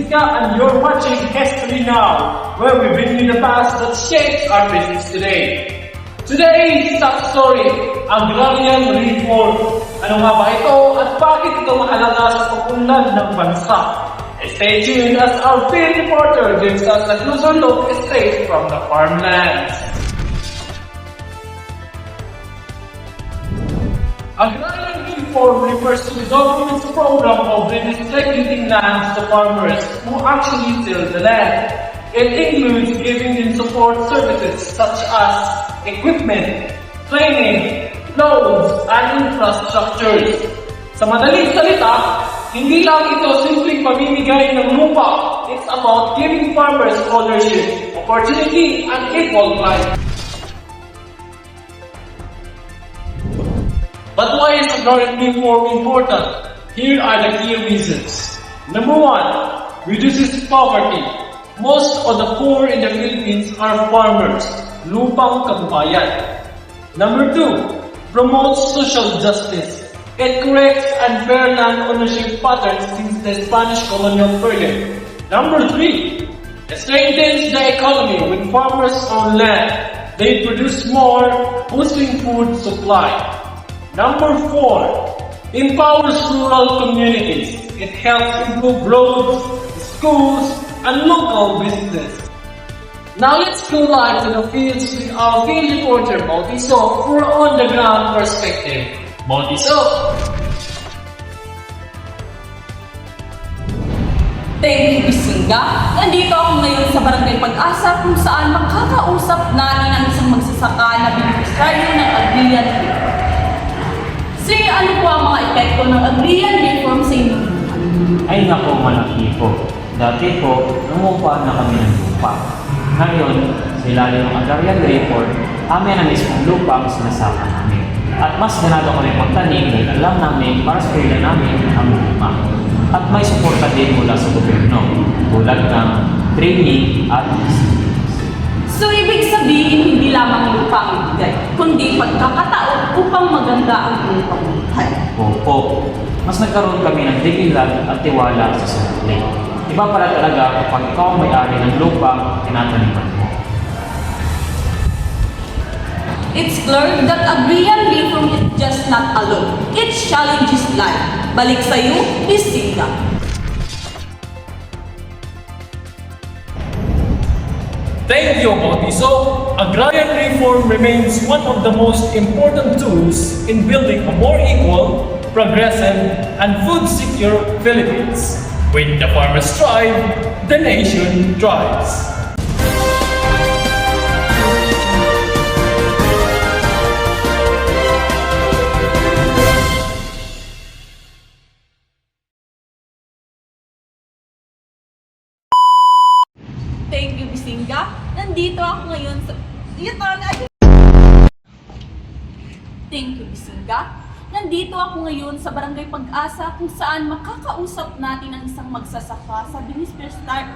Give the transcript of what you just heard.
Bisingka and you're watching History Now, where we bring you the past that shapes our business today. Today's top story, agrarian reform. Ano nga ba ito at bakit ito mahalaga sa pag-unlad ng bansa? Stay tuned as our field reporter gives us a closer look straight from the farmlands. Agrarian reform refers to the government's program of redistributing lands to farmers who actually till the land. It includes giving them support services such as equipment, training, loans, and infrastructures. Sa madaling salita, hindi lang ito simpleng pamimigay ng lupa. It's about giving farmers ownership, opportunity, and equal rights. But why is agrarian reform important? Here are the key reasons. Number 1, reduces poverty. Most of the poor in the Philippines are farmers, lupang kabuhayan. Number 2, promotes social justice. It corrects unfair land ownership patterns since the Spanish colonial period. Number 3, it strengthens the economy when farmers own land. They produce more, boosting food supply. Number 4, empowers rural communities. It helps improve roads, schools, and local businesses. Now let's go live to the fields with our field reporter, Bautiso, for on-the-ground perspective. Bautiso! Thank you, Bisingka. Nandito ako ngayon sa Barangay Pag-asa kung saan makakausap natin ang isang magsasaka na beneficiaryo ng agrarian reform. Sir, ano po ang mga epekto ng agrarian reform sa inyo? Ay nako, malaki po. Dati po, numupa na kami ng lupa. Ngayon, sa ilalim ng agrarian reform, amin ang mismong lupa ang sinasaka namin. At mas ganado kami magtanim dahil alam namin para sa pila namin ang lupa. At may suporta din mula sa gobyerno, tulad ng training at So, ibig sabihin, hindi lamang lupa ang ibigay, kundi pagkakataon upang maganda ang inyong pamumuhay. Opo. Mas nagkaroon kami ng dignidad at tiwala sa sarili. Iba pala talaga kapag ikaw ang may-ari ng lupa, tinataniman mo. It's clear that agrarian reform is just not alone. It challenges life. Balik sa iyo, Bisingka. Thank you, Bautiso. Agrarian reform remains one of the most important tools in building a more equal, progressive, and food-secure Philippines. When the farmers thrive, the nation thrives. Thank you, Bisingka. Nandito ako ngayon sa... Thank you, Bisingka. Nandito ako ngayon sa Barangay Pag-asa kung saan makakausap natin ang isang magsasaka sa Binispir Star.